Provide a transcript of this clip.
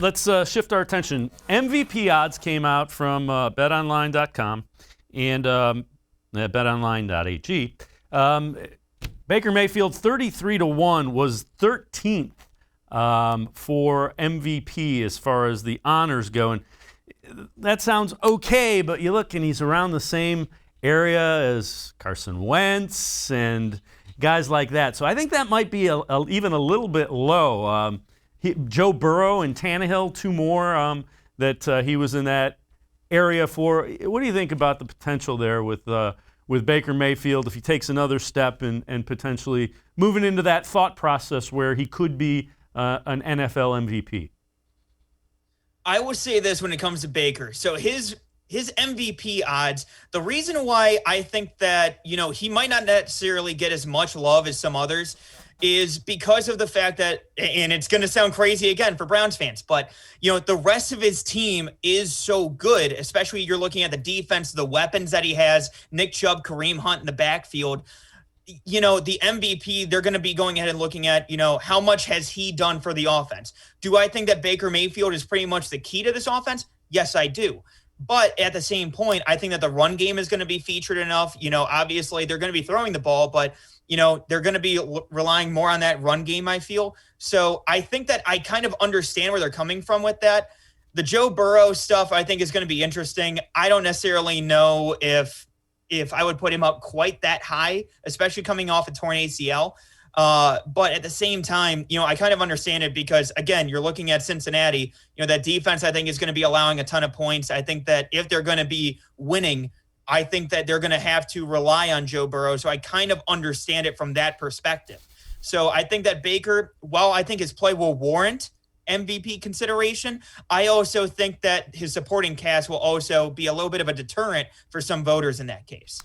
Let's shift our attention. MVP odds came out from betonline.com and betonline.ag. Baker Mayfield 33-1 was 13th for MVP as far as the honors go. And that sounds okay, but you look and he's around the same area as Carson Wentz and guys like that. So I think that might be even a little bit low. Joe Burrow and Tannehill, two more that he was in that area for. What do you think about the potential there with Baker Mayfield if he takes another step and potentially moving into that thought process where he could be an NFL MVP? I would say this when it comes to Baker. So his MVP odds, the reason why I think that, he might not necessarily get as much love as some others is because of the fact that, and it's going to sound crazy again for Browns fans, but, the rest of his team is so good, especially you're looking at the defense, the weapons that he has, Nick Chubb, Kareem Hunt in the backfield. The MVP, they're going to be going ahead and looking at, how much has he done for the offense? Do I think that Baker Mayfield is pretty much the key to this offense? Yes, I do. But at the same point, I think that the run game is going to be featured enough. Obviously they're going to be throwing the ball, but, they're going to be relying more on that run game, I feel. So I think that I kind of understand where they're coming from with that. The Joe Burrow stuff, I think, is going to be interesting. I don't necessarily know if I would put him up quite that high, especially coming off a torn ACL. But at the same time, I kind of understand it because, again, you're looking at Cincinnati. That defense, I think, is going to be allowing a ton of points. I think that if they're going to be winning, I think that they're going to have to rely on Joe Burrow. So I kind of understand it from that perspective. So I think that Baker, while I think his play will warrant MVP consideration, I also think that his supporting cast will also be a little bit of a deterrent for some voters in that case.